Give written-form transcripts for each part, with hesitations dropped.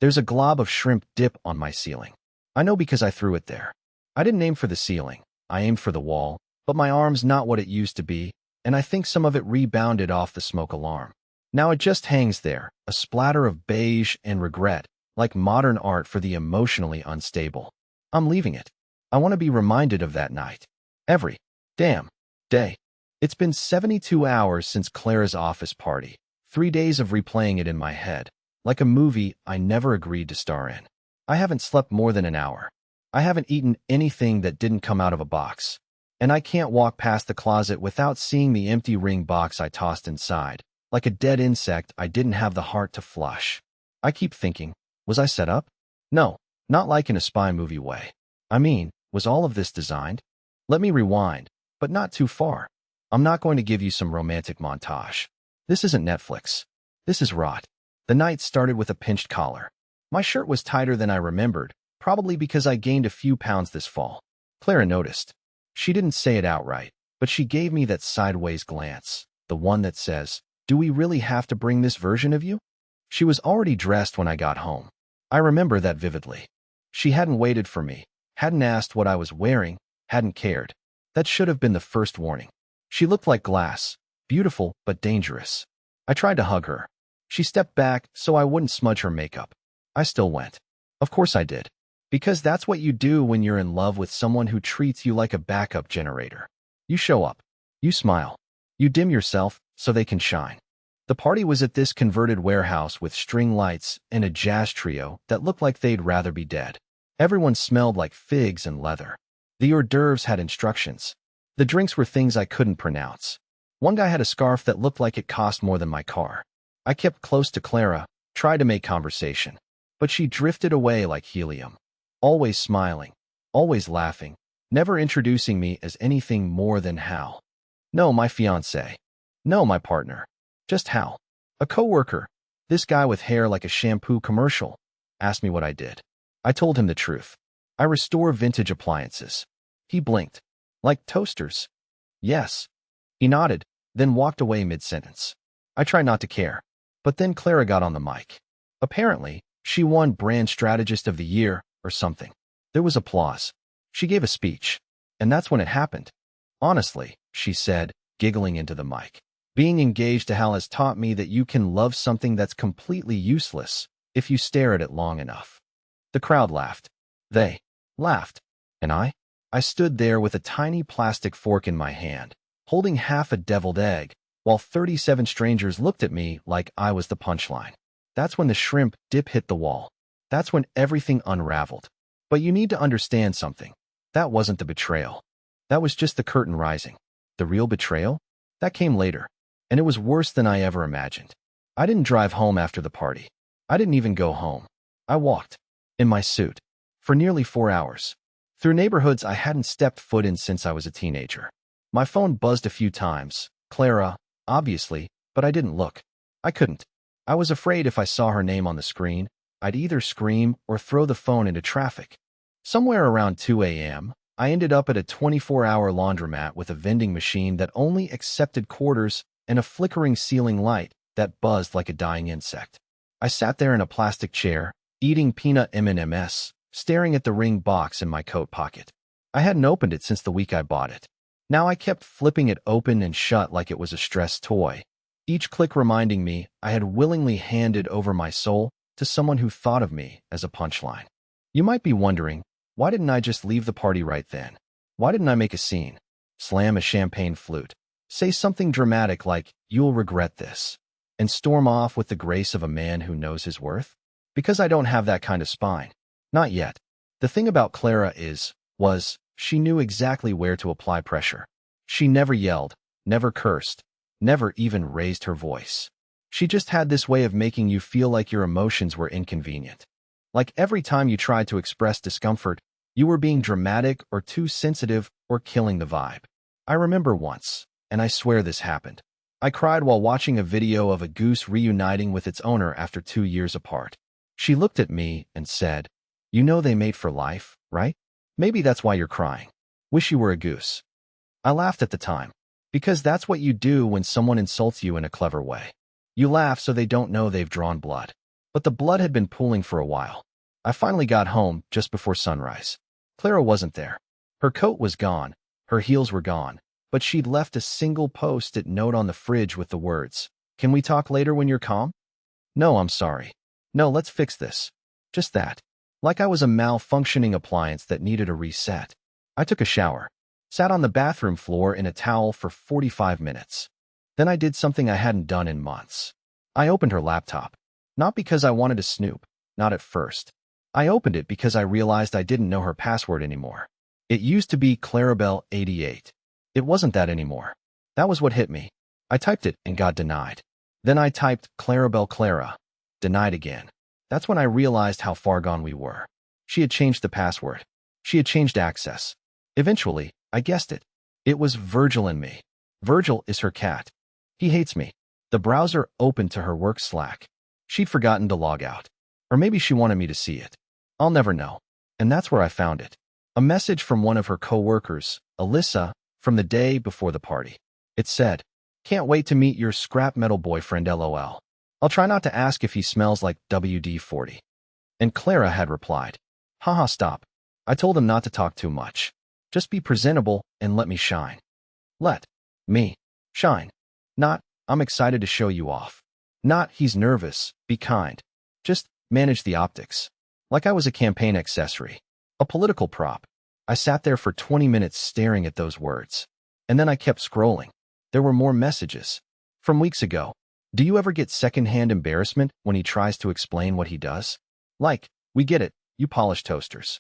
There's a glob of shrimp dip on my ceiling. I know because I threw it there. I didn't aim for the ceiling. I aimed for the wall, but my arm's not what it used to be, and I think some of it rebounded off the smoke alarm. Now it just hangs there, a splatter of beige and regret, like modern art for the emotionally unstable. I'm leaving it. I want to be reminded of that night. Every damn day. It's been 72 hours since Clara's office party, 3 days of replaying it in my head, like a movie I never agreed to star in. I haven't slept more than an hour. I haven't eaten anything that didn't come out of a box. And I can't walk past the closet without seeing the empty ring box I tossed inside, like a dead insect I didn't have the heart to flush. I keep thinking, was I set up? No, not like in a spy movie way. I mean, was all of this designed? Let me rewind, but not too far. I'm not going to give you some romantic montage. This isn't Netflix. This is rot. The night started with a pinched collar. My shirt was tighter than I remembered, probably because I gained a few pounds this fall. Clara noticed. She didn't say it outright, but she gave me that sideways glance, the one that says, "Do we really have to bring this version of you?" She was already dressed when I got home. I remember that vividly. She hadn't waited for me, hadn't asked what I was wearing, hadn't cared. That should have been the first warning. She looked like glass, beautiful but dangerous. I tried to hug her. She stepped back so I wouldn't smudge her makeup. I still went. Of course I did. Because that's what you do when you're in love with someone who treats you like a backup generator. You show up. You smile. You dim yourself so they can shine. The party was at this converted warehouse with string lights and a jazz trio that looked like they'd rather be dead. Everyone smelled like figs and leather. The hors d'oeuvres had instructions. The drinks were things I couldn't pronounce. One guy had a scarf that looked like it cost more than my car. I kept close to Clara, tried to make conversation, but she drifted away like helium. Always smiling, always laughing, never introducing me as anything more than Hal. No, my fiancé. No, my partner. Just Hal. A coworker. This guy with hair like a shampoo commercial. Asked me what I did. I told him the truth. I restore vintage appliances. He blinked. Like toasters. Yes. He nodded, then walked away mid-sentence. I tried not to care. But then Clara got on the mic. Apparently, she won Brand Strategist of the Year or something. There was applause. She gave a speech. And that's when it happened. Honestly, she said, giggling into the mic. Being engaged to Hal has taught me that you can love something that's completely useless if you stare at it long enough. The crowd laughed. They laughed. And I stood there with a tiny plastic fork in my hand, holding half a deviled egg, while 37 strangers looked at me like I was the punchline. That's when the shrimp dip hit the wall. That's when everything unraveled. But you need to understand something. That wasn't the betrayal. That was just the curtain rising. The real betrayal? That came later. And it was worse than I ever imagined. I didn't drive home after the party. I didn't even go home. I walked. In my suit. For nearly 4 hours. Through neighborhoods I hadn't stepped foot in since I was a teenager. My phone buzzed a few times. Clara, obviously, but I didn't look. I couldn't. I was afraid if I saw her name on the screen, I'd either scream or throw the phone into traffic. Somewhere around 2 a.m., I ended up at a 24-hour laundromat with a vending machine that only accepted quarters and a flickering ceiling light that buzzed like a dying insect. I sat there in a plastic chair, eating peanut M&Ms, staring at the ring box in my coat pocket. I hadn't opened it since the week I bought it. Now I kept flipping it open and shut like it was a stressed toy, each click reminding me I had willingly handed over my soul to someone who thought of me as a punchline. You might be wondering, why didn't I just leave the party right then? Why didn't I make a scene? Slam a champagne flute? Say something dramatic like, "You'll regret this," and storm off with the grace of a man who knows his worth? Because I don't have that kind of spine. Not yet. The thing about Clara was, she knew exactly where to apply pressure. She never yelled, never cursed, never even raised her voice. She just had this way of making you feel like your emotions were inconvenient. Like every time you tried to express discomfort, you were being dramatic or too sensitive or killing the vibe. I remember once, and I swear this happened. I cried while watching a video of a goose reuniting with its owner after 2 years apart. She looked at me and said, "You know they mate for life, right? Maybe that's why you're crying. Wish you were a goose." I laughed at the time, because that's what you do when someone insults you in a clever way. You laugh so they don't know they've drawn blood. but the blood had been pooling for a while. I finally got home just before sunrise. Clara wasn't there. Her coat was gone, her heels were gone, but she'd left a single post-it note on the fridge with the words, "Can we talk later when you're calm?" "No, I'm sorry. No, let's fix this." Just that. Like I was a malfunctioning appliance that needed a reset. I took a shower, sat on the bathroom floor in a towel for 45 minutes. Then I did something I hadn't done in months. I opened her laptop. Not because I wanted to snoop, not at first. I opened it because I realized I didn't know her password anymore. It used to be Clarabelle88. It wasn't that anymore. That was what hit me. I typed it and got denied. Then I typed Clarabelle Clara. Denied again. That's when I realized how far gone we were. She had changed the password. She had changed access. Eventually, I guessed it. It was Virgil and me. Virgil is her cat. He hates me. The browser opened to her work Slack. She'd forgotten to log out. Or maybe she wanted me to see it. I'll never know. And that's where I found it. A message from one of her co-workers, Alyssa, from the day before the party. It said, "Can't wait to meet your scrap metal boyfriend, LOL. I'll try not to ask if he smells like WD-40. And Clara had replied, "Haha, stop. I told him not to talk too much. Just be presentable and let me shine." Let me shine. Not, "I'm excited to show you off." Not, "He's nervous, be kind." Just manage the optics. Like I was a campaign accessory. A political prop. I sat there for 20 minutes staring at those words. And then I kept scrolling. There were more messages. From weeks ago. Do you ever get secondhand embarrassment when he tries to explain what he does? Like, "We get it, you polish toasters."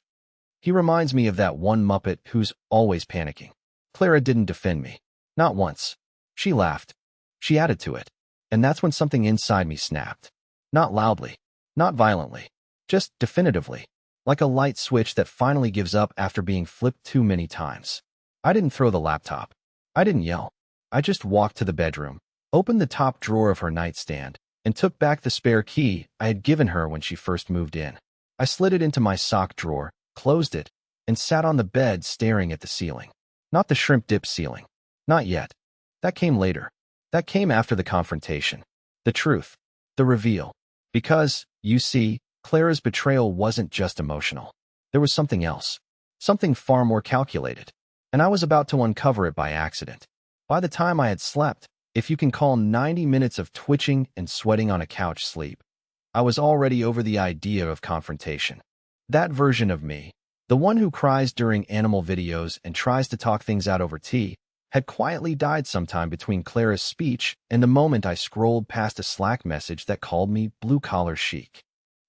He reminds me of that one Muppet who's always panicking. Clara didn't defend me. Not once. She laughed. She added to it. And that's when something inside me snapped. Not loudly. Not violently. Just definitively. Like a light switch that finally gives up after being flipped too many times. I didn't throw the laptop. I didn't yell. I just walked to the bedroom, opened the top drawer of her nightstand, and took back the spare key I had given her when she first moved in. I slid it into my sock drawer, closed it, and sat on the bed staring at the ceiling. Not the shrimp dip ceiling. Not yet. That came later. That came after the confrontation. The truth. The reveal. Because, you see, Clara's betrayal wasn't just emotional. There was something else. Something far more calculated. And I was about to uncover it by accident. By the time I had slept, if you can call 90 minutes of twitching and sweating on a couch sleep, I was already over the idea of confrontation. That version of me, the one who cries during animal videos and tries to talk things out over tea, had quietly died sometime between Clara's speech and the moment I scrolled past a Slack message that called me blue-collar chic.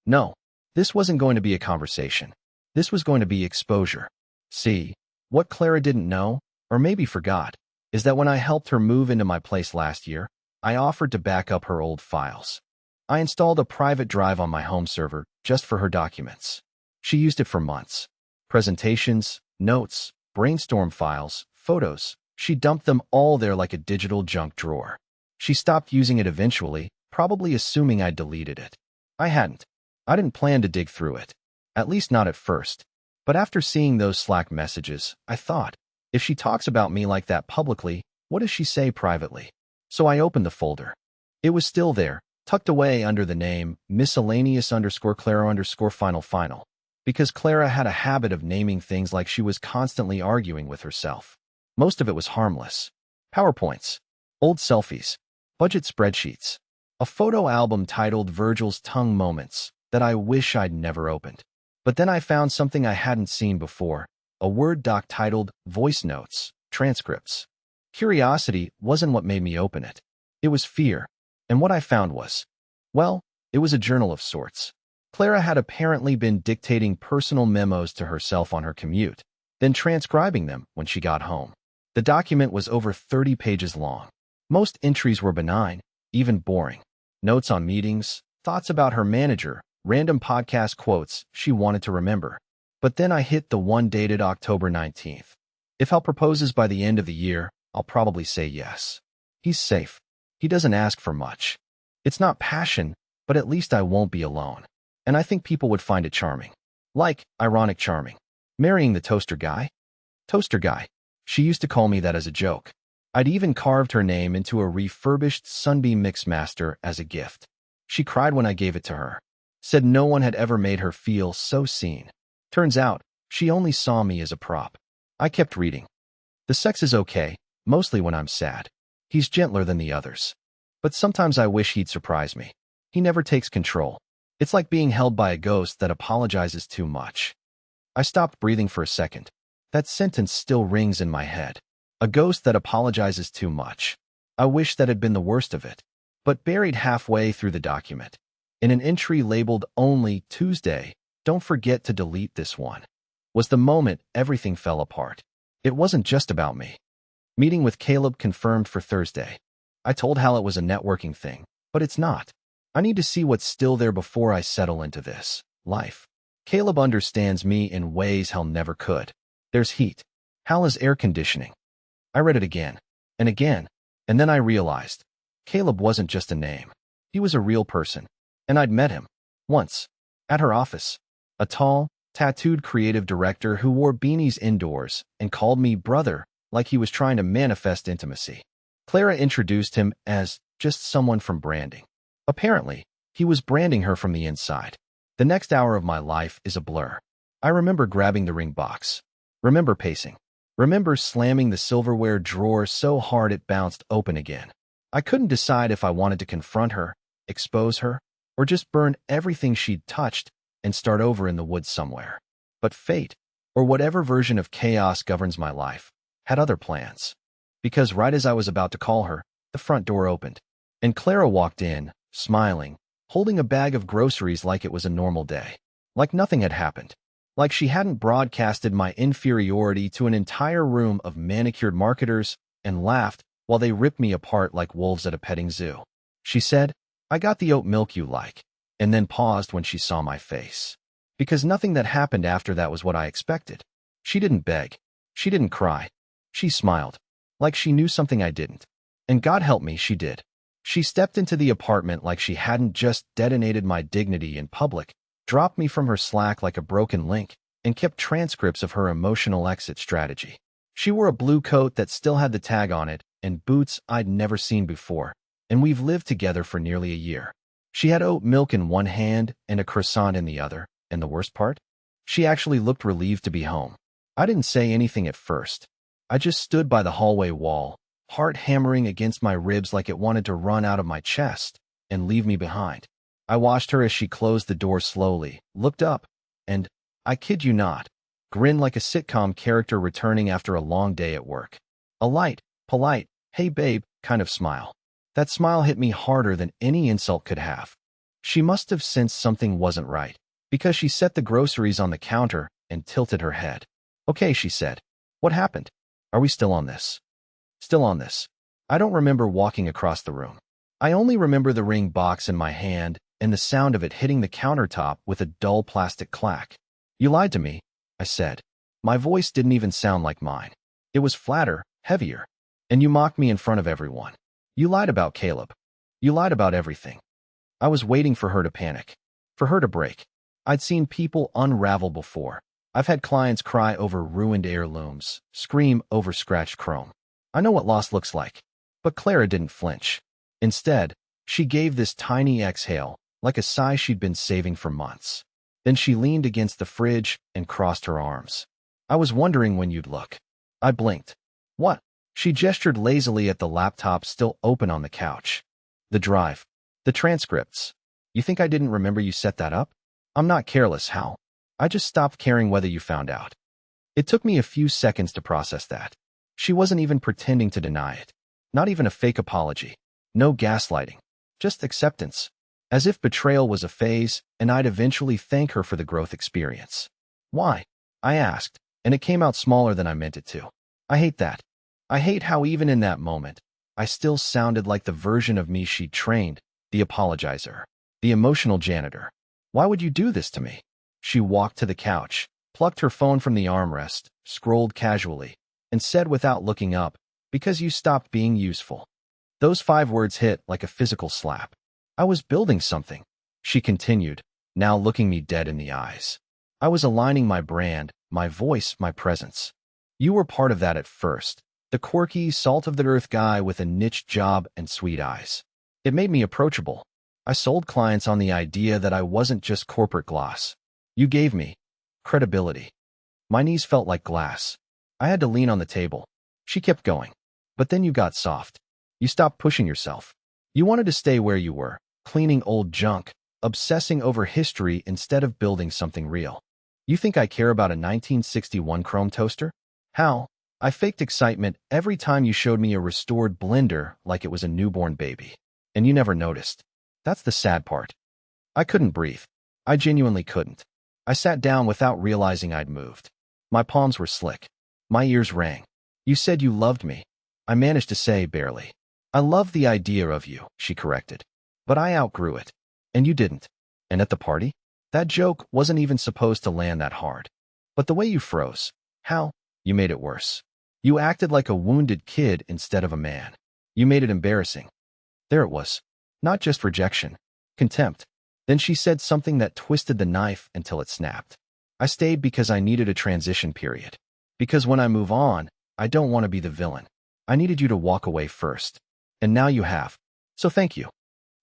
No, this wasn't going to be a conversation. This was going to be exposure. See, what Clara didn't know, or maybe forgot, is that when I helped her move into my place last year, I offered to back up her old files. I installed a private drive on my home server just for her documents. She used it for months. Presentations, notes, brainstorm files, photos. She dumped them all there like a digital junk drawer. She stopped using it eventually, probably assuming I'd deleted it. I hadn't. I didn't plan to dig through it. At least not at first. But after seeing those Slack messages, I thought, if she talks about me like that publicly, what does she say privately? So I opened the folder. It was still there, tucked away under the name miscellaneous_Clara_final. Because Clara had a habit of naming things like she was constantly arguing with herself. Most of it was harmless. PowerPoints, old selfies, budget spreadsheets, a photo album titled Virgil's Tongue Moments that I wish I'd never opened. But then I found something I hadn't seen before, a Word doc titled Voice Notes, Transcripts. Curiosity wasn't what made me open it. It was fear. And what I found was, well, it was a journal of sorts. Clara had apparently been dictating personal memos to herself on her commute, then transcribing them when she got home. The document was over 30 pages long. Most entries were benign, even boring. Notes on meetings, thoughts about her manager, random podcast quotes she wanted to remember. But then I hit the one dated October 19th. If Hal proposes by the end of the year, I'll probably say yes. He's safe. He doesn't ask for much. It's not passion, but at least I won't be alone. And I think people would find it charming. Like, ironic charming. Marrying the toaster guy? Toaster guy. She used to call me that as a joke. I'd even carved her name into a refurbished Sunbeam Mixmaster as a gift. She cried when I gave it to her. Said no one had ever made her feel so seen. Turns out, she only saw me as a prop. I kept reading. The sex is okay, mostly when I'm sad. He's gentler than the others. But sometimes I wish he'd surprise me. He never takes control. It's like being held by a ghost that apologizes too much. I stopped breathing for a second. That sentence still rings in my head. A ghost that apologizes too much. I wish that had been the worst of it. But buried halfway through the document, in an entry labeled Only Tuesday, don't forget to delete this one, was the moment everything fell apart. It wasn't just about me. Meeting with Caleb confirmed for Thursday. I told Hal it was a networking thing, but it's not. I need to see what's still there before I settle into this life. Caleb understands me in ways Hal never could. There's heat. Hal is air conditioning. I read it again, and then I realized Caleb wasn't just a name. He was a real person, and I'd met him once at her office. A tall, tattooed creative director who wore beanies indoors and called me brother like he was trying to manifest intimacy. Clara introduced him as just someone from branding. Apparently, he was branding her from the inside. The next hour of my life is a blur. I remember grabbing the ring box. Remember pacing. Remember slamming the silverware drawer so hard it bounced open again. I couldn't decide if I wanted to confront her, expose her, or just burn everything she'd touched and start over in the woods somewhere. But fate, or whatever version of chaos governs my life, had other plans. Because right as I was about to call her, the front door opened, and Clara walked in, smiling, holding a bag of groceries like it was a normal day. Like nothing had happened. Like she hadn't broadcasted my inferiority to an entire room of manicured marketers and laughed while they ripped me apart like wolves at a petting zoo. She said, "I got the oat milk you like," and then paused when she saw my face. Because nothing that happened after that was what I expected. She didn't beg. She didn't cry. She smiled, like she knew something I didn't. And God help me, she did. She stepped into the apartment like she hadn't just detonated my dignity in public, dropped me from her Slack like a broken link, and kept transcripts of her emotional exit strategy. She wore a blue coat that still had the tag on it and boots I'd never seen before, and we've lived together for nearly a year. She had oat milk in one hand and a croissant in the other, and the worst part? She actually looked relieved to be home. I didn't say anything at first. I just stood by the hallway wall, heart hammering against my ribs like it wanted to run out of my chest and leave me behind. I watched her as she closed the door slowly, looked up, and, I kid you not, grinned like a sitcom character returning after a long day at work. A light, polite, "Hey babe," kind of smile. That smile hit me harder than any insult could have. She must have sensed something wasn't right, because she set the groceries on the counter and tilted her head. "Okay," she said. "What happened? Are we still on this?" Still on this. I don't remember walking across the room. I only remember the ring box in my hand and the sound of it hitting the countertop with a dull plastic clack. "You lied to me," I said. My voice didn't even sound like mine. It was flatter, heavier. "And you mocked me in front of everyone. You lied about Caleb. You lied about everything." I was waiting for her to panic, for her to break. I'd seen people unravel before. I've had clients cry over ruined heirlooms, scream over scratched chrome. I know what loss looks like. But Clara didn't flinch. Instead, she gave this tiny exhale, like a sigh she'd been saving for months. Then she leaned against the fridge and crossed her arms. "I was wondering when you'd look." I blinked. "What?" She gestured lazily at the laptop still open on the couch. "The drive. The transcripts. You think I didn't remember you set that up?" "I'm not careless, Hal. I just stopped caring whether you found out." It took me a few seconds to process that. She wasn't even pretending to deny it. Not even a fake apology. No gaslighting. Just acceptance. As if betrayal was a phase, and I'd eventually thank her for the growth experience. "Why?" I asked, and it came out smaller than I meant it to. "I hate that. I hate how even in that moment, I still sounded like the version of me she'd trained, the apologizer, the emotional janitor. Why would you do this to me?" She walked to the couch, plucked her phone from the armrest, scrolled casually, and said without looking up, "Because you stopped being useful." Those 5 words hit like a physical slap. I was building something, she continued, now looking me dead in the eyes. I was aligning my brand, my voice, my presence. You were part of that at first, the quirky, salt-of-the-earth guy with a niche job and sweet eyes. It made me approachable. I sold clients on the idea that I wasn't just corporate gloss. You gave me credibility. My knees felt like glass. I had to lean on the table. She kept going. But then you got soft. You stopped pushing yourself. You wanted to stay where you were, cleaning old junk, obsessing over history instead of building something real. You think I care about a 1961 chrome toaster? How? I faked excitement every time you showed me a restored blender like it was a newborn baby. And you never noticed. That's the sad part. I couldn't breathe. I genuinely couldn't. I sat down without realizing I'd moved. My palms were slick. My ears rang. You said you loved me. I managed to say barely. I love the idea of you, she corrected. But I outgrew it. And you didn't. And at the party? That joke wasn't even supposed to land that hard. But the way you froze. How? You made it worse. You acted like a wounded kid instead of a man. You made it embarrassing. There it was. Not just rejection. Contempt. Then she said something that twisted the knife until it snapped. I stayed because I needed a transition period. Because when I move on, I don't want to be the villain. I needed you to walk away first. And now you have. So thank you.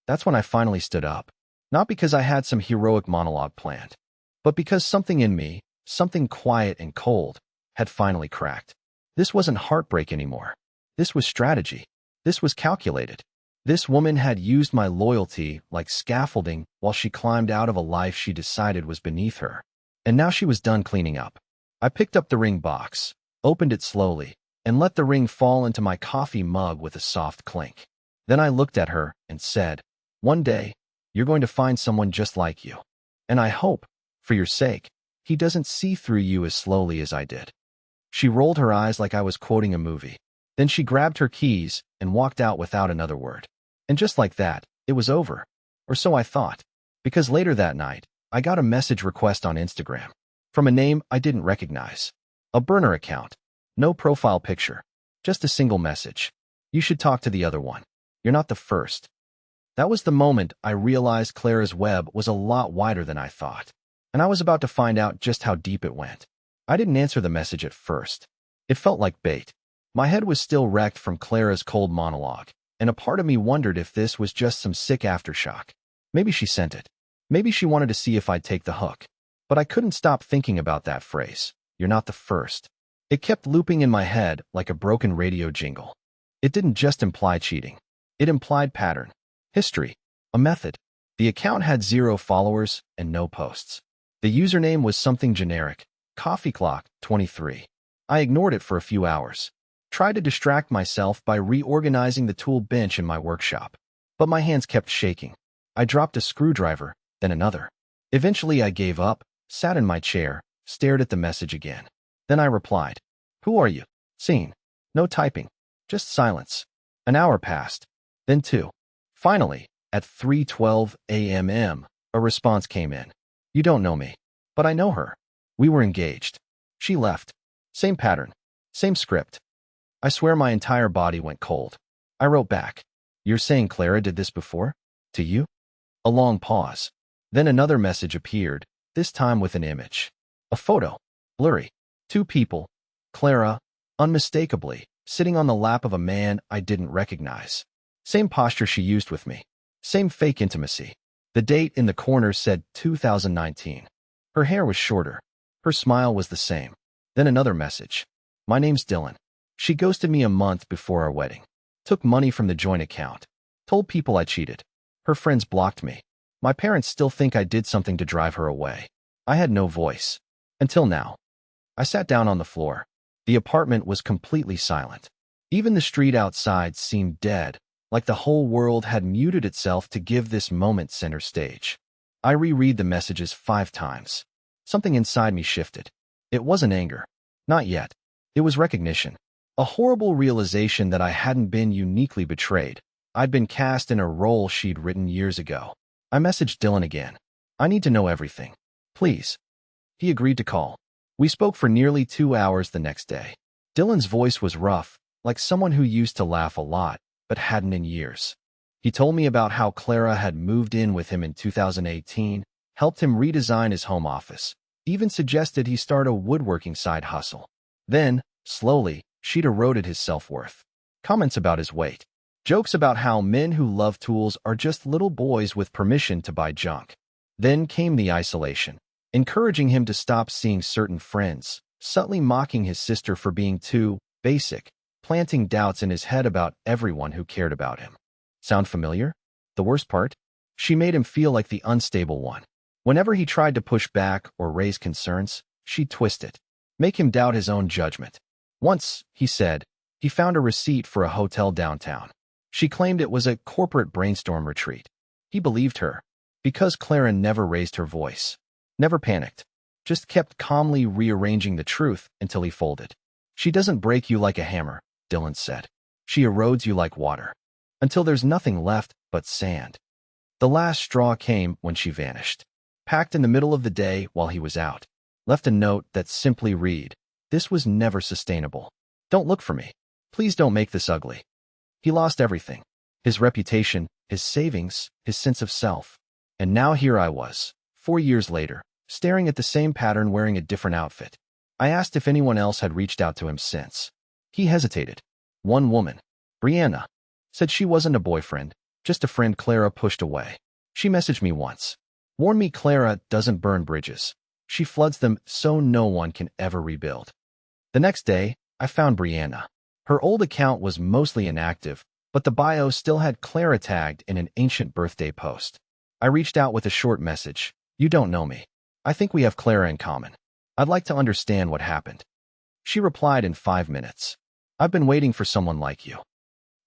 That's when I finally stood up. Not because I had some heroic monologue planned, but because something in me, something quiet and cold, had finally cracked. This wasn't heartbreak anymore. This was strategy. This was calculated. This woman had used my loyalty like scaffolding while she climbed out of a life she decided was beneath her. And now she was done cleaning up. I picked up the ring box, opened it slowly, and let the ring fall into my coffee mug with a soft clink. Then I looked at her and said, "One day, you're going to find someone just like you. And I hope, for your sake, he doesn't see through you as slowly as I did." She rolled her eyes like I was quoting a movie. Then she grabbed her keys and walked out without another word. And just like that, it was over. Or so I thought. Because later that night, I got a message request on Instagram from a name I didn't recognize. A burner account. No profile picture. Just a single message. "You should talk to the other one. You're not the first." That was the moment I realized Clara's web was a lot wider than I thought. And I was about to find out just how deep it went. I didn't answer the message at first. It felt like bait. My head was still wrecked from Clara's cold monologue, and a part of me wondered if this was just some sick aftershock. Maybe she sent it. Maybe she wanted to see if I'd take the hook. But I couldn't stop thinking about that phrase. "You're not the first." It kept looping in my head like a broken radio jingle. It didn't just imply cheating. It implied pattern, history, a method. The account had 0 followers and no posts. The username was something generic, Coffee Clock 23. I ignored it for a few hours. Tried to distract myself by reorganizing the tool bench in my workshop. But my hands kept shaking. I dropped a screwdriver, then another. Eventually I gave up, sat in my chair, stared at the message again. Then I replied, "Who are you?" Scene. No typing. Just silence. An hour passed. Then 2. Finally, at 3:12 a.m., a response came in. "You don't know me. But I know her. We were engaged. She left. Same pattern. Same script." I swear my entire body went cold. I wrote back, "You're saying Clara did this before? To you?" A long pause. Then another message appeared, this time with an image. A photo. Blurry. 2 people. Clara, unmistakably, sitting on the lap of a man I didn't recognize. Same posture she used with me. Same fake intimacy. The date in the corner said 2019. Her hair was shorter. Her smile was the same. Then another message. "My name's Dylan. She ghosted me a month before our wedding. Took money from the joint account. Told people I cheated. Her friends blocked me. My parents still think I did something to drive her away. I had no voice. Until now." I sat down on the floor. The apartment was completely silent. Even the street outside seemed dead, like the whole world had muted itself to give this moment center stage. I reread the messages 5 times. Something inside me shifted. It wasn't anger. Not yet. It was recognition. A horrible realization that I hadn't been uniquely betrayed. I'd been cast in a role she'd written years ago. I messaged Dylan again. "I need to know everything. Please." He agreed to call. We spoke for nearly 2 hours the next day. Dylan's voice was rough, like someone who used to laugh a lot, but hadn't in years. He told me about how Clara had moved in with him in 2018, helped him redesign his home office, even suggested he start a woodworking side hustle. Then, slowly, she'd eroded his self-worth. Comments about his weight. Jokes about how men who love tools are just little boys with permission to buy junk. Then came the isolation, encouraging him to stop seeing certain friends, subtly mocking his sister for being too basic, planting doubts in his head about everyone who cared about him. Sound familiar? The worst part? She made him feel like the unstable one. Whenever he tried to push back or raise concerns, she'd twist it, make him doubt his own judgment. Once, he said, he found a receipt for a hotel downtown. She claimed it was a corporate brainstorm retreat. He believed her, because Clara never raised her voice, never panicked, just kept calmly rearranging the truth until he folded. She doesn't break you like a hammer, Dylan said. She erodes you like water, until there's nothing left but sand. The last straw came when she vanished, packed in the middle of the day while he was out, left a note that simply read, "This was never sustainable. Don't look for me. Please don't make this ugly." He lost everything, his reputation, his savings, his sense of self. And now here I was, 4 years later, staring at the same pattern wearing a different outfit. I asked if anyone else had reached out to him since. He hesitated. One woman, Brianna, said she wasn't a boyfriend, just a friend Clara pushed away. She messaged me once. Warned me Clara doesn't burn bridges. She floods them so no one can ever rebuild. The next day, I found Brianna. Her old account was mostly inactive, but the bio still had Clara tagged in an ancient birthday post. I reached out with a short message. "You don't know me. I think we have Clara in common. I'd like to understand what happened." She replied in 5 minutes. "I've been waiting for someone like you."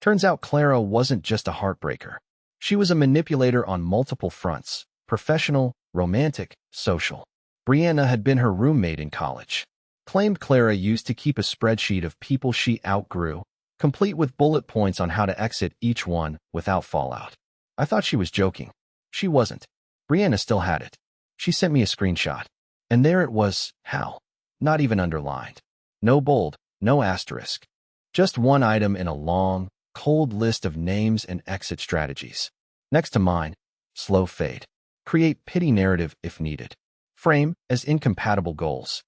Turns out Clara wasn't just a heartbreaker. She was a manipulator on multiple fronts: professional, romantic, social. Brianna had been her roommate in college. Claimed Clara used to keep a spreadsheet of people she outgrew, complete with bullet points on how to exit each one without fallout. I thought she was joking. She wasn't. Brianna still had it. She sent me a screenshot. And there it was, how? Not even underlined. No bold, no asterisk. Just one item in a long, cold list of names and exit strategies. Next to mine, slow fade. Create pity narrative if needed. Frame as incompatible goals.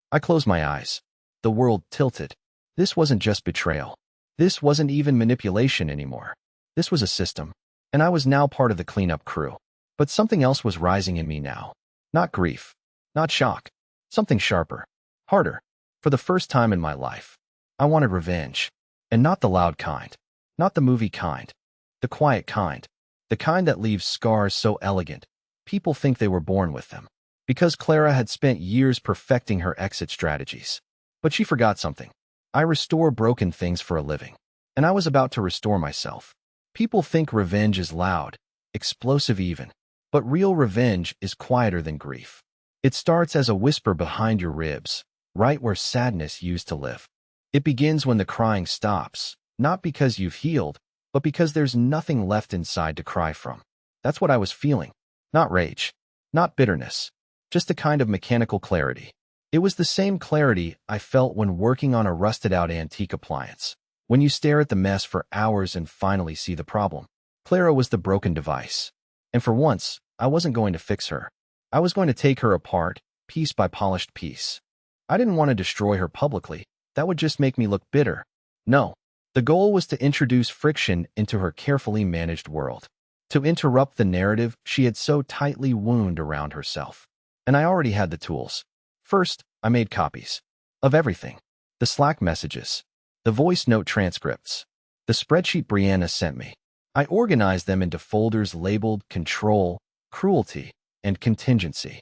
I closed my eyes. The world tilted. This wasn't just betrayal. This wasn't even manipulation anymore. This was a system, and I was now part of the cleanup crew. But something else was rising in me now. Not grief, not shock. Something sharper, harder. For the first time in my life, I wanted revenge. And not the loud kind, not the movie kind, the quiet kind, the kind that leaves scars so elegant, people think they were born with them. Because Clara had spent years perfecting her exit strategies. But she forgot something. I restore broken things for a living. And I was about to restore myself. People think revenge is loud, explosive even. But real revenge is quieter than grief. It starts as a whisper behind your ribs, right where sadness used to live. It begins when the crying stops, not because you've healed, but because there's nothing left inside to cry from. That's what I was feeling. Not rage, not bitterness. Just a kind of mechanical clarity. It was the same clarity I felt when working on a rusted-out antique appliance. When you stare at the mess for hours and finally see the problem. Clara was the broken device. And for once, I wasn't going to fix her. I was going to take her apart, piece by polished piece. I didn't want to destroy her publicly. That would just make me look bitter. No. The goal was to introduce friction into her carefully managed world. To interrupt the narrative she had so tightly wound around herself. And I already had the tools. First, I made copies. Of everything. The Slack messages. The voice note transcripts. The spreadsheet Brianna sent me. I organized them into folders labeled control, cruelty, and contingency.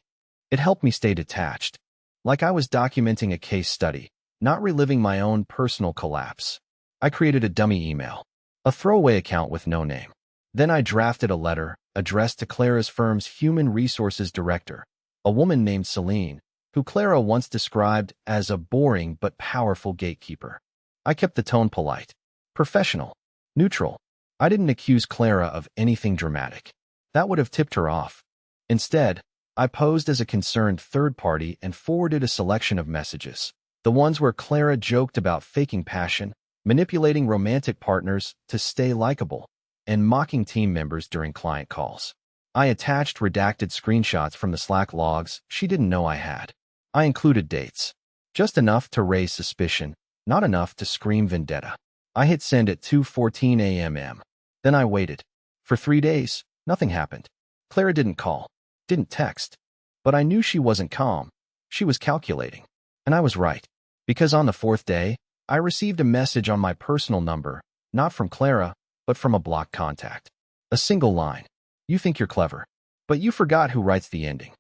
It helped me stay detached. Like I was documenting a case study, not reliving my own personal collapse. I created a dummy email. A throwaway account with no name. Then I drafted a letter addressed to Clara's firm's human resources director, a woman named Celine, who Clara once described as a boring but powerful gatekeeper. I kept the tone polite, professional, neutral. I didn't accuse Clara of anything dramatic. That would have tipped her off. Instead, I posed as a concerned third party and forwarded a selection of messages. The ones where Clara joked about faking passion, manipulating romantic partners to stay likable, and mocking team members during client calls. I attached redacted screenshots from the Slack logs she didn't know I had. I included dates. Just enough to raise suspicion, not enough to scream vendetta. I hit send at 2:14 a.m. Then I waited. For 3 days, nothing happened. Clara didn't call, didn't text. But I knew she wasn't calm. She was calculating. And I was right. Because on the fourth day, I received a message on my personal number, not from Clara, but from a blocked contact. A single line. You think you're clever, but you forgot who writes the ending.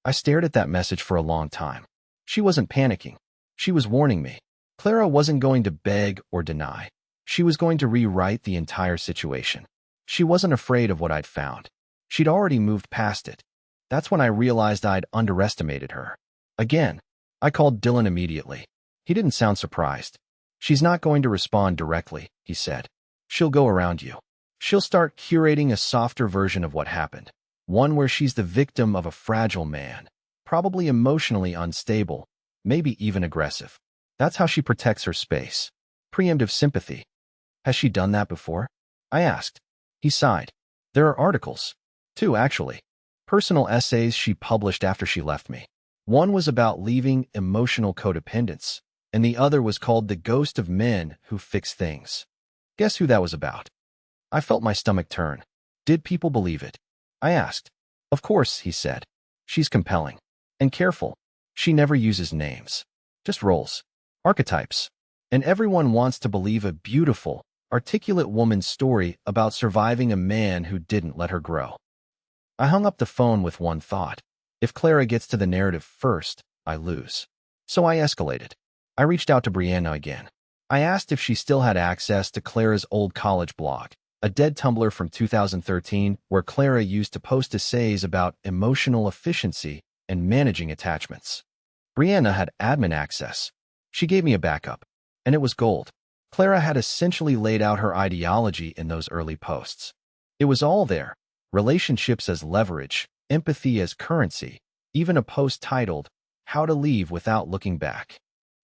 I stared at that message for a long time. She wasn't panicking. She was warning me. Clara wasn't going to beg or deny. She was going to rewrite the entire situation. She wasn't afraid of what I'd found. She'd already moved past it. That's when I realized I'd underestimated her. Again, I called Dylan immediately. He didn't sound surprised. She's not going to respond directly, he said. She'll go around you. She'll start curating a softer version of what happened. One where she's the victim of a fragile man, probably emotionally unstable, maybe even aggressive. That's how she protects her space. Preemptive sympathy. Has she done that before? I asked. He sighed. There are articles. 2, actually. Personal essays she published after she left me. One was about leaving emotional codependence, and the other was called The Ghost of Men Who Fix Things. Guess who that was about? I felt my stomach turn. Did people believe it? I asked. Of course, he said. She's compelling. And careful. She never uses names. Just roles. Archetypes. And everyone wants to believe a beautiful, articulate woman's story about surviving a man who didn't let her grow. I hung up the phone with one thought. If Clara gets to the narrative first, I lose. So I escalated. I reached out to Brianna again. I asked if she still had access to Clara's old college blog, a dead Tumblr from 2013 where Clara used to post essays about emotional efficiency and managing attachments. Brianna had admin access. She gave me a backup, and it was gold. Clara had essentially laid out her ideology in those early posts. It was all there. Relationships as leverage, empathy as currency, even a post titled, How to Leave Without Looking Back.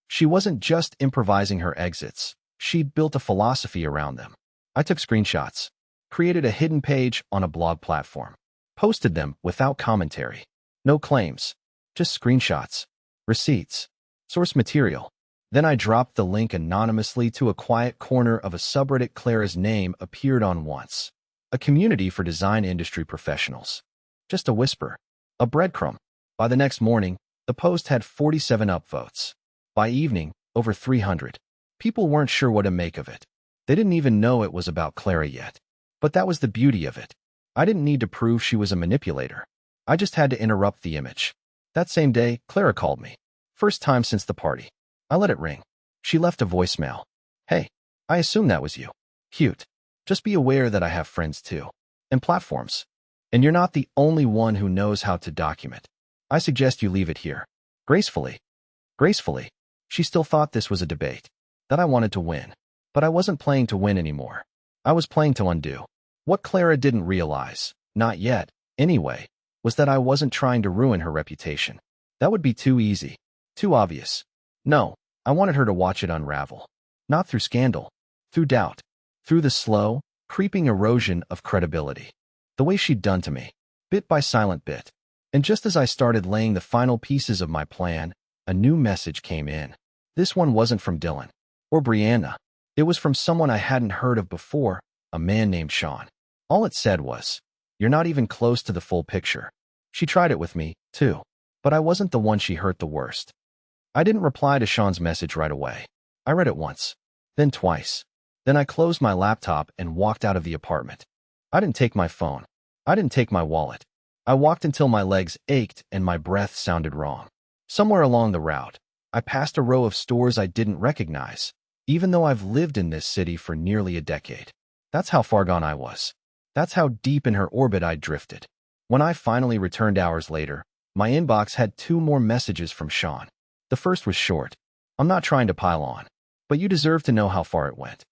She wasn't just improvising her exits. She'd built a philosophy around them. I took screenshots, created a hidden page on a blog platform, posted them without commentary. No claims, just screenshots, receipts, source material. Then I dropped the link anonymously to a quiet corner of a subreddit Clara's name appeared on once. A community for design industry professionals. Just a whisper, a breadcrumb. By the next morning, the post had 47 upvotes. By evening, over 300. People weren't sure what to make of it. They didn't even know it was about Clara yet. But that was the beauty of it. I didn't need to prove she was a manipulator. I just had to interrupt the image. That same day, Clara called me. First time since the party. I let it ring. She left a voicemail. Hey, I assume that was you. Cute. Just be aware that I have friends too. And platforms. And you're not the only one who knows how to document. I suggest you leave it here. Gracefully. Gracefully. She still thought this was a debate. That I wanted to win. But I wasn't playing to win anymore. I was playing to undo. What Clara didn't realize, not yet, anyway, was that I wasn't trying to ruin her reputation. That would be too easy. Too obvious. No, I wanted her to watch it unravel. Not through scandal. Through doubt. Through the slow, creeping erosion of credibility. The way she'd done to me. Bit by silent bit. And just as I started laying the final pieces of my plan, a new message came in. This one wasn't from Dylan. Or Brianna. It was from someone I hadn't heard of before, a man named Sean. All it said was, "You're not even close to the full picture." She tried it with me, too. But I wasn't the one she hurt the worst. I didn't reply to Sean's message right away. I read it once. Then twice. Then I closed my laptop and walked out of the apartment. I didn't take my phone. I didn't take my wallet. I walked until my legs ached and my breath sounded wrong. Somewhere along the route, I passed a row of stores I didn't recognize, even though I've lived in this city for nearly a decade. That's how far gone I was. That's how deep in her orbit I'd drifted. When I finally returned hours later, my inbox had 2 more messages from Sean. The first was short. I'm not trying to pile on, but you deserve to know how far it went.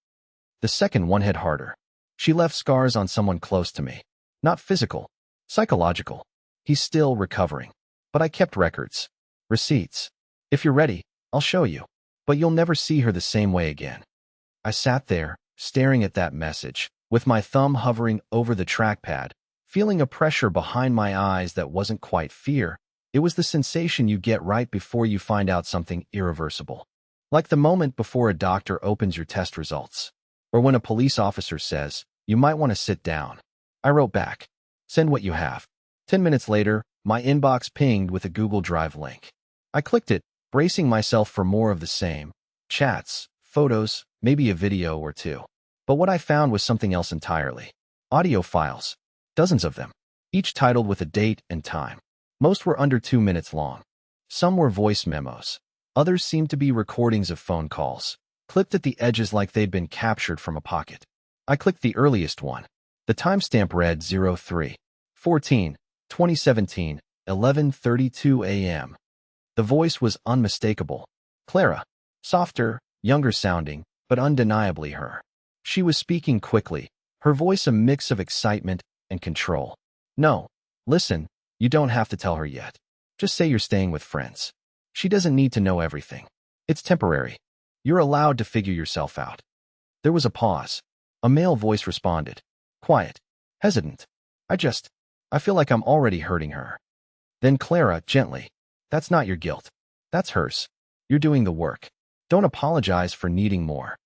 The second one hit harder. She left scars on someone close to me. Not physical, psychological. He's still recovering. But I kept records. Receipts. If you're ready, I'll show you. But you'll never see her the same way again. I sat there, staring at that message, with my thumb hovering over the trackpad, feeling a pressure behind my eyes that wasn't quite fear. It was the sensation you get right before you find out something irreversible. Like the moment before a doctor opens your test results. Or when a police officer says, "You might want to sit down." I wrote back, "Send what you have." 10 minutes later, my inbox pinged with a Google Drive link. I clicked it, bracing myself for more of the same. Chats, photos, maybe a video or two. But what I found was something else entirely. Audio files. Dozens of them. Each titled with a date and time. Most were under 2 minutes long. Some were voice memos. Others seemed to be recordings of phone calls, clipped at the edges like they'd been captured from a pocket. I clicked the earliest one. The timestamp read 03/14/2017, 11:32 a.m. The voice was unmistakable. Clara. Softer, younger sounding, but undeniably her. She was speaking quickly, her voice a mix of excitement and control. "No, listen, you don't have to tell her yet. Just say you're staying with friends. She doesn't need to know everything. It's temporary. You're allowed to figure yourself out." There was a pause. A male voice responded. Quiet. Hesitant. I feel like I'm already hurting her." Then Clara, gently. "That's not your guilt. That's hers. You're doing the work. Don't apologize for needing more."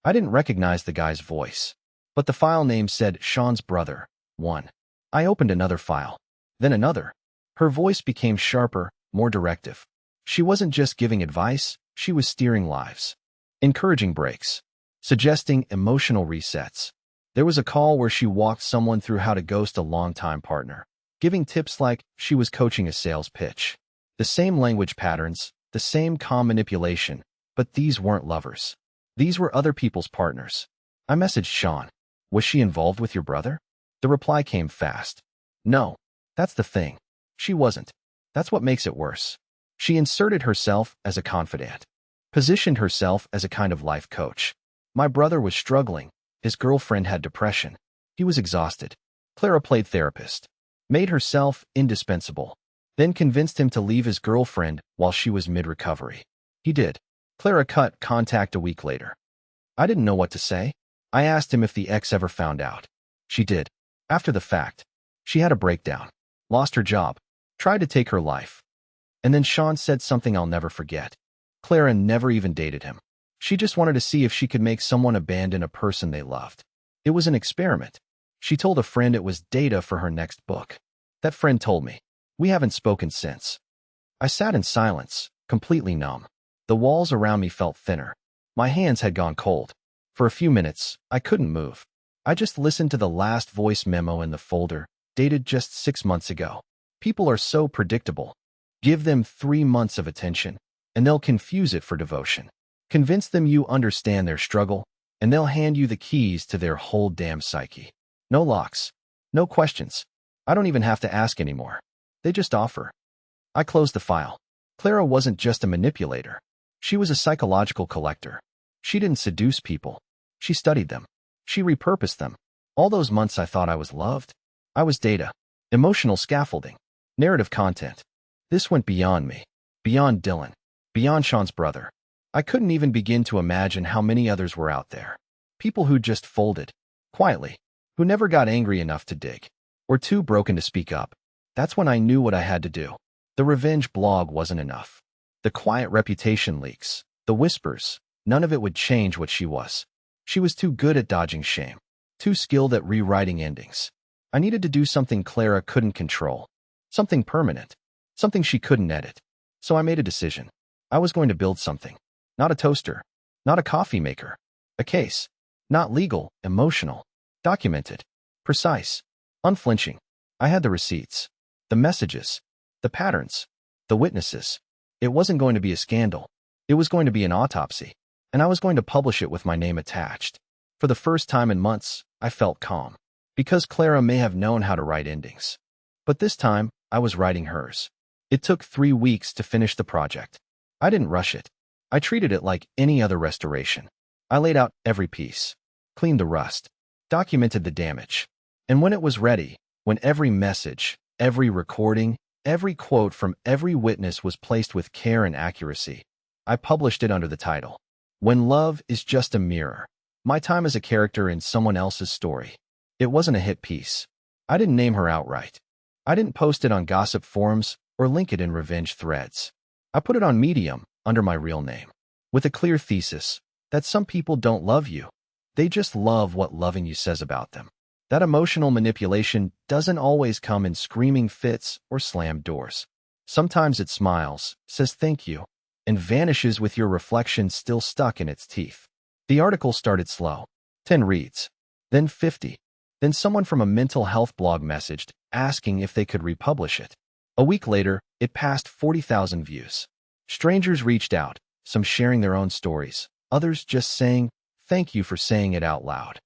I didn't recognize the guy's voice, but the file name said Sean's brother, 1. I opened another file. Then another. Her voice became sharper, more directive. She wasn't just giving advice, she was steering lives. Encouraging breaks. Suggesting emotional resets. There was a call where she walked someone through how to ghost a longtime partner, giving tips like she was coaching a sales pitch. The same language patterns, the same calm manipulation, but these weren't lovers. These were other people's partners. I messaged Sean. "Was she involved with your brother?" The reply came fast. "No. That's the thing. She wasn't. That's what makes it worse. She inserted herself as a confidant. Positioned herself as a kind of life coach. My brother was struggling. His girlfriend had depression. He was exhausted. Clara played therapist. Made herself indispensable. Then convinced him to leave his girlfriend while she was mid-recovery. He did. Clara cut contact a week later. I didn't know what to say. I asked him if the ex ever found out. She did. After the fact. She had a breakdown. Lost her job. Tried to take her life. And then Sean said something I'll never forget. Clara never even dated him. She just wanted to see if she could make someone abandon a person they loved. It was an experiment. She told a friend it was data for her next book. That friend told me. We haven't spoken since. I sat in silence, completely numb. The walls around me felt thinner. My hands had gone cold. For a few minutes, I couldn't move. I just listened to the last voice memo in the folder, dated just 6 months ago. People are so predictable. Give them 3 months of attention, and they'll confuse it for devotion. Convince them you understand their struggle, and they'll hand you the keys to their whole damn psyche. No locks. No questions. I don't even have to ask anymore. They just offer. I closed the file. Clara wasn't just a manipulator. She was a psychological collector. She didn't seduce people. She studied them. She repurposed them. All those months I thought I was loved. I was data. Emotional scaffolding. Narrative content. This went beyond me. Beyond Dylan. Beyond Sean's brother. I couldn't even begin to imagine how many others were out there. People who just folded. Quietly. Who never got angry enough to dig. Or too broken to speak up. That's when I knew what I had to do. The revenge blog wasn't enough. The quiet reputation leaks. The whispers. None of it would change what she was. She was too good at dodging shame. Too skilled at rewriting endings. I needed to do something Clara couldn't control. Something permanent. Something she couldn't edit. So I made a decision. I was going to build something. Not a toaster. Not a coffee maker. A case. Not legal, emotional. Documented. Precise. Unflinching. I had the receipts. The messages. The patterns. The witnesses. It wasn't going to be a scandal. It was going to be an autopsy. And I was going to publish it with my name attached. For the first time in months, I felt calm. Because Clara may have known how to write endings. But this time, I was writing hers. It took 3 weeks to finish the project. I didn't rush it. I treated it like any other restoration. I laid out every piece. Cleaned the rust. Documented the damage. And when it was ready, when every message, every recording, every quote from every witness was placed with care and accuracy, I published it under the title, When Love is Just a Mirror. My time as a character in someone else's story. It wasn't a hit piece. I didn't name her outright. I didn't post it on gossip forums or link it in revenge threads. I put it on Medium under my real name, with a clear thesis that some people don't love you. They just love what loving you says about them. That emotional manipulation doesn't always come in screaming fits or slammed doors. Sometimes it smiles, says thank you, and vanishes with your reflection still stuck in its teeth. The article started slow. 10 reads. Then 50. Then someone from a mental health blog messaged, asking if they could republish it. A week later, it passed 40,000 views. Strangers reached out, some sharing their own stories, others just saying, thank you for saying it out loud.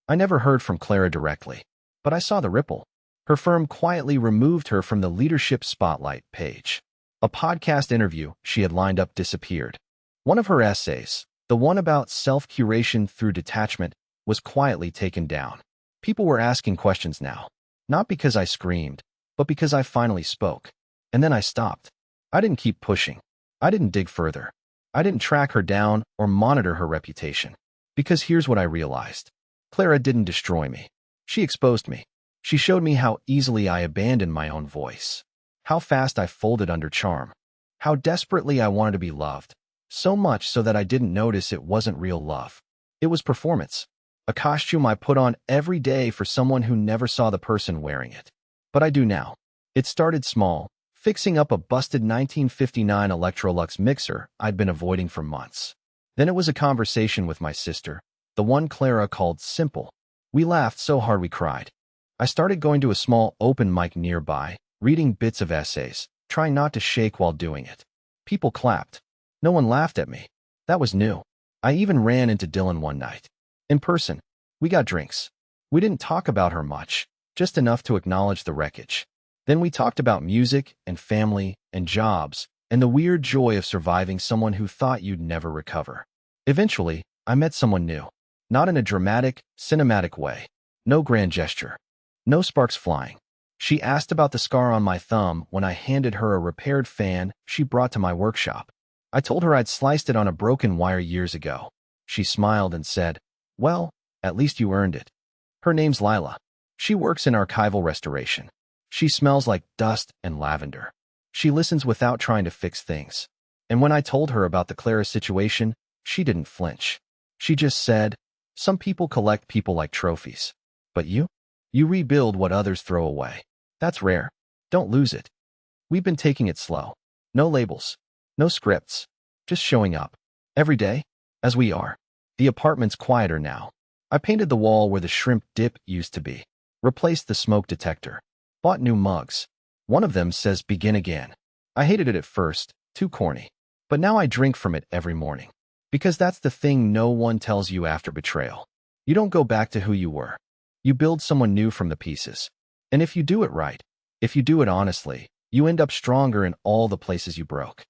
I never heard from Clara directly, but I saw the ripple. Her firm quietly removed her from the leadership spotlight page. A podcast interview she had lined up disappeared. One of her essays, the one about self-curation through detachment, was quietly taken down. People were asking questions now, not because I screamed, but because I finally spoke. And then I stopped. I didn't keep pushing. I didn't dig further. I didn't track her down or monitor her reputation. Because here's what I realized. Clara didn't destroy me. She exposed me. She showed me how easily I abandoned my own voice, how fast I folded under charm, how desperately I wanted to be loved, so much so that I didn't notice it wasn't real love. It was performance, a costume I put on every day for someone who never saw the person wearing it. But I do now. It started small, fixing up a busted 1959 Electrolux mixer I'd been avoiding for months. Then it was a conversation with my sister, the one Clara called simple. We laughed so hard we cried. I started going to a small open mic nearby, reading bits of essays, trying not to shake while doing it. People clapped. No one laughed at me. That was new. I even ran into Dylan one night. In person. We got drinks. We didn't talk about her much, just enough to acknowledge the wreckage. Then we talked about music and family and jobs and the weird joy of surviving someone who thought you'd never recover. Eventually, I met someone new. Not in a dramatic, cinematic way. No grand gesture. No sparks flying. She asked about the scar on my thumb when I handed her a repaired fan she brought to my workshop. I told her I'd sliced it on a broken wire years ago. She smiled and said, well, at least you earned it. Her name's Lila. She works in archival restoration. She smells like dust and lavender. She listens without trying to fix things. And when I told her about the Clara situation, she didn't flinch. She just said, some people collect people like trophies. But you? You rebuild what others throw away. That's rare. Don't lose it. We've been taking it slow. No labels. No scripts. Just showing up. Every day. As we are. The apartment's quieter now. I painted the wall where the shrimp dip used to be. Replaced the smoke detector. Bought new mugs. One of them says begin again. I hated it at first. Too corny. But now I drink from it every morning. Because that's the thing no one tells you after betrayal. You don't go back to who you were. You build someone new from the pieces. And if you do it right, if you do it honestly, you end up stronger in all the places you broke.